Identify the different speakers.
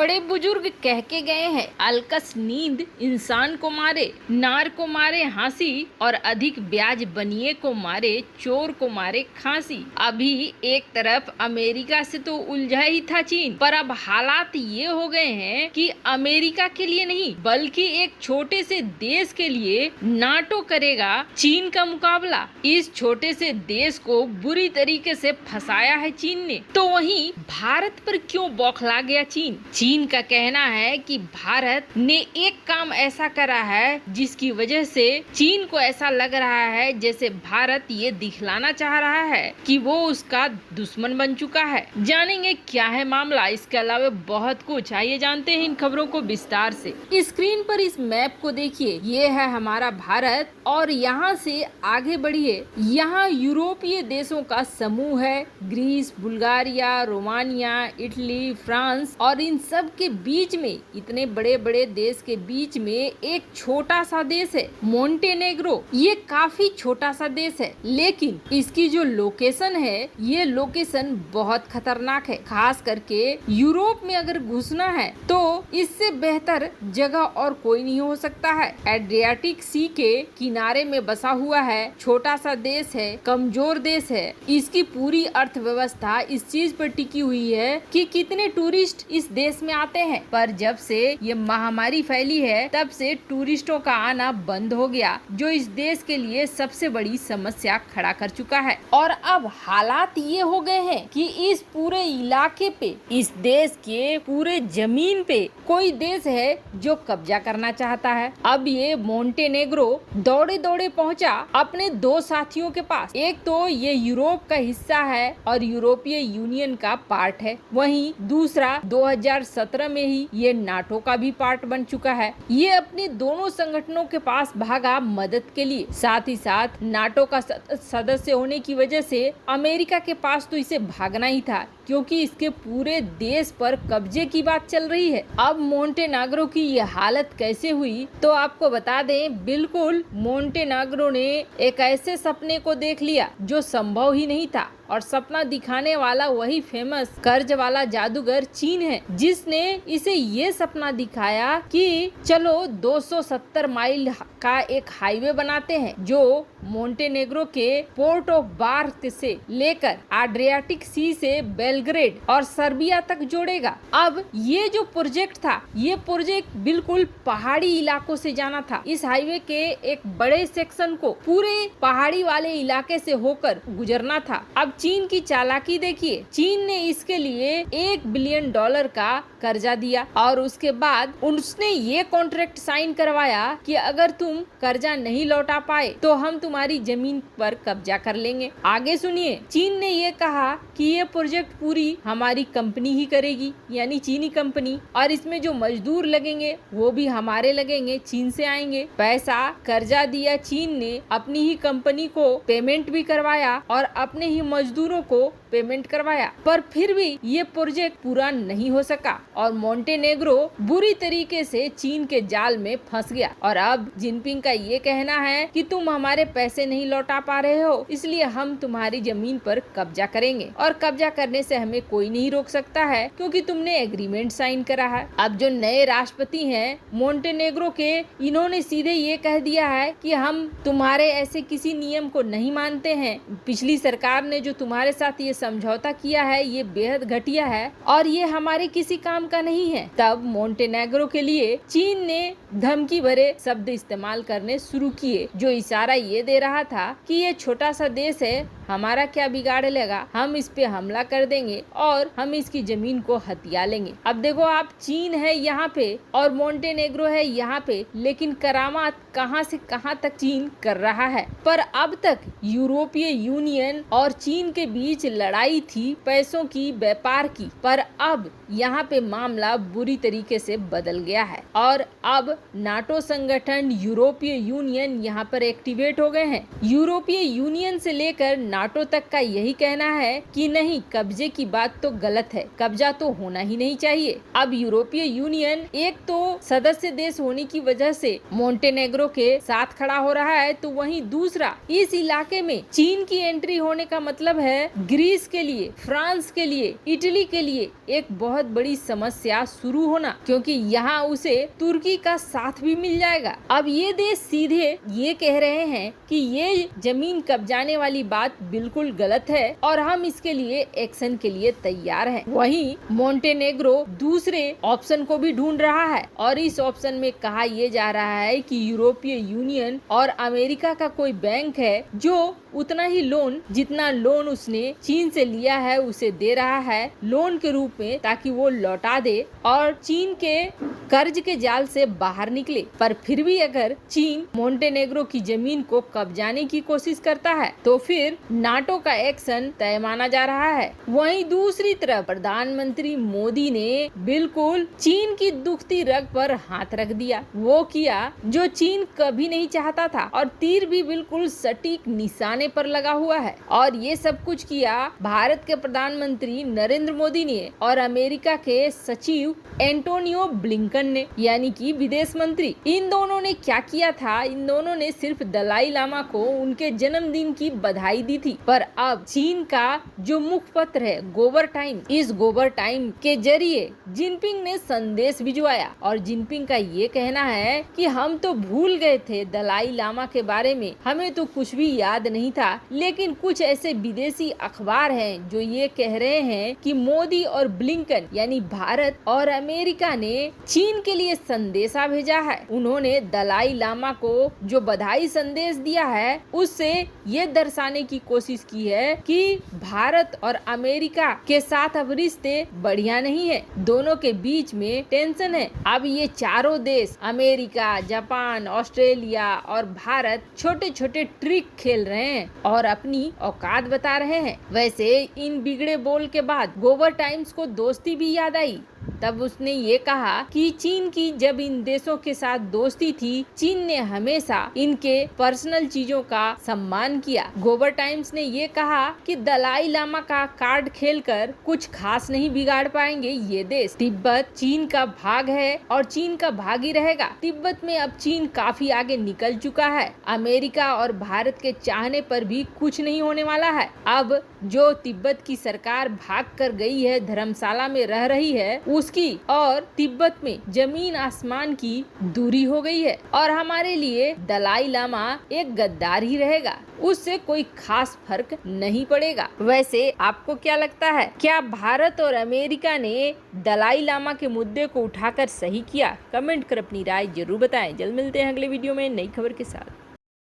Speaker 1: बड़े बुजुर्ग कह के गए हैं, अलकस नींद इंसान को मारे, नार को मारे हंसी और अधिक ब्याज बनिए को मारे, चोर को मारे खांसी। अभी एक तरफ अमेरिका से तो उलझा ही था चीन, पर अब हालात ये हो गए हैं कि अमेरिका के लिए नहीं बल्कि एक छोटे से देश के लिए नाटो करेगा चीन का मुकाबला। इस छोटे से देश को बुरी तरीके से फंसाया है चीन ने। तो वहीं भारत पर क्यों बौखला गया चीन? चीन का कहना है कि भारत ने एक काम ऐसा करा है जिसकी वजह से चीन को ऐसा लग रहा है जैसे भारत ये दिखलाना चाह रहा है कि वो उसका दुश्मन बन चुका है। जानेंगे क्या है मामला, इसके अलावा बहुत कुछ। आइए जानते हैं इन खबरों को विस्तार से। स्क्रीन पर इस मैप को देखिए, ये है हमारा भारत और यहाँ से आगे बढ़िए, यहाँ यूरोपीय देशों का समूह है। Greece, Bulgaria, Romania, Italy, France और इन सब के बीच में, इतने बड़े बड़े देश के बीच में एक छोटा सा देश है मोंटेनेग्रो। ये काफी छोटा सा देश है, लेकिन इसकी जो लोकेशन है ये लोकेशन बहुत खतरनाक है। खास करके यूरोप में अगर घुसना है तो इससे बेहतर जगह और कोई नहीं हो सकता है। एड्रियाटिक सी के किनारे में बसा हुआ है, छोटा सा देश है, कमजोर देश है। इसकी पूरी अर्थव्यवस्था इस चीज पर टिकी हुई है कि कितने टूरिस्ट इस देश में आते हैं। पर जब से ये महामारी फैली है तब से टूरिस्टों का आना बंद हो गया, जो इस देश के लिए सबसे बड़ी समस्या खड़ा कर चुका है। और अब हालात ये हो गए हैं कि इस पूरे इलाके पे, इस देश के पूरे जमीन पे कोई देश है जो कब्जा करना चाहता है। अब ये मोंटेनेग्रो दौड़े दौड़े पहुंचा अपने दो साथियों के पास। एक तो ये यूरोप का हिस्सा है और यूरोपीय यूनियन का पार्ट है, वहीं दूसरा 2017 में ही ये नाटो का भी पार्ट बन चुका है। ये अपने दोनों संगठनों के पास भागा मदद के लिए। साथ ही साथ नाटो का सदस्य होने की वजह से अमेरिका के पास तो इसे भागना ही था, क्योंकि इसके पूरे देश पर कब्जे की बात चल रही है। अब मोंटेनेग्रो की ये हालत कैसे हुई तो आपको बता दें, बिल्कुल मोंटेनेग्रो ने एक ऐसे सपने को देख लिया जो संभव ही नहीं था। और सपना दिखाने वाला वही फेमस कर्ज वाला जादूगर चीन है, जिसने इसे ये सपना दिखाया कि चलो 270 माइल का एक हाईवे बनाते हैं जो मोंटेनेग्रो के पोर्ट ऑफ बार्थ से लेकर एड्रियाटिक सी से बेलग्रेड और सर्बिया तक जोड़ेगा। अब ये जो प्रोजेक्ट था, ये प्रोजेक्ट बिल्कुल पहाड़ी इलाकों से जाना था। इस हाईवे के एक बड़े सेक्शन को पूरे पहाड़ी वाले इलाके से होकर गुजरना था। अब चीन की चालाकी देखिए, चीन ने इसके लिए $1 बिलियन का कर्जा दिया और उसके बाद उसने ये कॉन्ट्रैक्ट साइन करवाया कि अगर तुम कर्जा नहीं लौटा पाए तो हम तुम्हारी जमीन पर कब्जा कर लेंगे। आगे सुनिए, चीन ने ये कहा कि ये प्रोजेक्ट पूरी हमारी कंपनी ही करेगी, यानी चीनी कंपनी, और इसमें जो मजदूर लगेंगे वो भी हमारे लगेंगे, चीन से आएंगे। पैसा कर्जा दिया चीन ने, अपनी ही कंपनी को पेमेंट भी करवाया और अपने ही मजदूरों को पेमेंट करवाया, पर फिर भी ये प्रोजेक्ट पूरा नहीं हो सका और मोंटेनेग्रो बुरी तरीके से चीन के जाल में फंस गया। और अब जिनपिंग का ये कहना है कि तुम हमारे पैसे नहीं लौटा पा रहे हो, इसलिए हम तुम्हारी जमीन पर कब्जा करेंगे और कब्जा करने से हमें कोई नहीं रोक सकता है, क्योंकि तुमने एग्रीमेंट साइन करा है। अब जो नए राष्ट्रपति हैं मोंटेनेग्रो के, इन्होंने सीधे ये कह दिया है कि हम तुम्हारे ऐसे किसी नियम को नहीं मानते हैं। पिछली सरकार ने जो तुम्हारे साथ ये समझौता किया है ये बेहद घटिया है और ये हमारे किसी काम का नहीं है। तब मोंटेनेग्रो के लिए चीन ने धमकी भरे शब्द इस्तेमाल करने शुरू किए, जो इशारा ये दे रहा था कि ये छोटा सा देश है, हमारा क्या बिगाड़ लेगा, हम इस पे हमला कर देंगे और हम इसकी जमीन को हथिया लेंगे। अब देखो आप, चीन है यहाँ पे और मोंटेनेग्रो है यहाँ पे, लेकिन करामात कहाँ से कहाँ तक चीन कर रहा है। पर अब तक यूरोपीय यूनियन और चीन के बीच लड़ाई थी पैसों की, व्यापार की, पर अब यहाँ पे मामला बुरी तरीके से बदल गया है और अब नाटो संगठन, यूरोपीय यूनियन यहाँ पर एक्टिवेट हो गए हैं। यूरोपीय यूनियन से लेकर नाटो तक का यही कहना है कि नहीं, कब्जे की बात तो गलत है, कब्जा तो होना ही नहीं चाहिए। अब यूरोपीय यूनियन एक तो सदस्य देश होने की वजह से मोंटेनेग्रो के साथ खड़ा हो रहा है, तो वहीं दूसरा इस इलाके में चीन की एंट्री होने का मतलब है ग्रीस के लिए, फ्रांस के लिए, इटली के लिए एक बहुत बड़ी समस्या शुरू होना, क्योंकि यहाँ उसे तुर्की का साथ भी मिल जाएगा। अब ये देश सीधे ये कह रहे हैं कि ये जमीन कब्जाने वाली बात बिल्कुल गलत है और हम इसके लिए एक्शन के लिए तैयार हैं। वहीं मोंटेनेग्रो दूसरे ऑप्शन को भी ढूंढ रहा है और इस ऑप्शन में कहा यह जा रहा है कि यूरोपीय यूनियन और अमेरिका का कोई बैंक है जो उतना ही लोन जितना लोन उसने चीन से लिया है उसे दे रहा है लोन के रूप में, ताकि वो लौटा दे और चीन के कर्ज के जाल से बाहर निकले। पर फिर भी अगर चीन मोंटेनेग्रो की जमीन को कब्जाने की कोशिश करता है तो फिर नाटो का एक्शन तय माना जा रहा है। वहीं दूसरी तरफ प्रधानमंत्री मोदी ने बिल्कुल चीन की दुखती रग पर हाथ रख दिया। वो किया जो चीन कभी नहीं चाहता था और तीर भी बिल्कुल सटीक निशाने पर लगा हुआ है। और ये सब कुछ किया भारत के प्रधानमंत्री नरेंद्र मोदी ने और अमेरिका के सचिव एंटोनियो ब्लिंकन ने, यानी कि विदेश मंत्री। इन दोनों ने क्या किया था? इन दोनों ने सिर्फ दलाई लामा को उनके जन्मदिन की बधाई दी थी। पर अब चीन का जो मुखपत्र है गोबर टाइम, इस गोबर टाइम के जरिए जिनपिंग ने संदेश भिजवाया और जिनपिंग का ये कहना है कि हम तो भूल गए थे दलाई लामा के बारे में, हमें तो कुछ भी याद नहीं था। लेकिन कुछ ऐसे विदेशी अखबार हैं जो ये कह रहे हैं कि मोदी और ब्लिंकन यानी भारत और अमेरिका ने चीन के लिए संदेशा भेजा है। उन्होंने दलाई लामा को जो बधाई संदेश दिया है उससे ये दर्शाने की कोशिश की है कि भारत और अमेरिका के साथ अब रिश्ते बढ़िया नहीं है, दोनों के बीच में टेंशन है। अब ये चारों देश अमेरिका, जापान, ऑस्ट्रेलिया और भारत छोटे छोटे ट्रिक खेल रहे हैं और अपनी औकात बता रहे हैं। वैसे इन बिगड़े बोल के बाद गोबर टाइम्स को दोस्ती भी याद आई। तब उसने ये कहा कि चीन की जब इन देशों के साथ दोस्ती थी, चीन ने हमेशा इनके पर्सनल चीजों का सम्मान किया। गोबर टाइम्स ने ये कहा कि दलाई लामा का कार्ड खेलकर कुछ खास नहीं बिगाड़ पाएंगे ये देश। तिब्बत चीन का भाग है और चीन का भाग ही रहेगा। तिब्बत में अब चीन काफी आगे निकल चुका है। अमेरिका और भारत के चाहने पर भी कुछ नहीं होने वाला है। अब जो तिब्बत की सरकार भाग कर गई है, धर्मशाला में रह रही है, उसकी और तिब्बत में जमीन आसमान की दूरी हो गई है और हमारे लिए दलाई लामा एक गद्दार ही रहेगा, उससे कोई खास फर्क नहीं पड़ेगा। वैसे आपको क्या लगता है, क्या भारत और अमेरिका ने दलाई लामा के मुद्दे को उठाकर सही किया? कमेंट कर अपनी राय जरूर बताएं। जल्द मिलते हैं अगले वीडियो में नई खबर के साथ।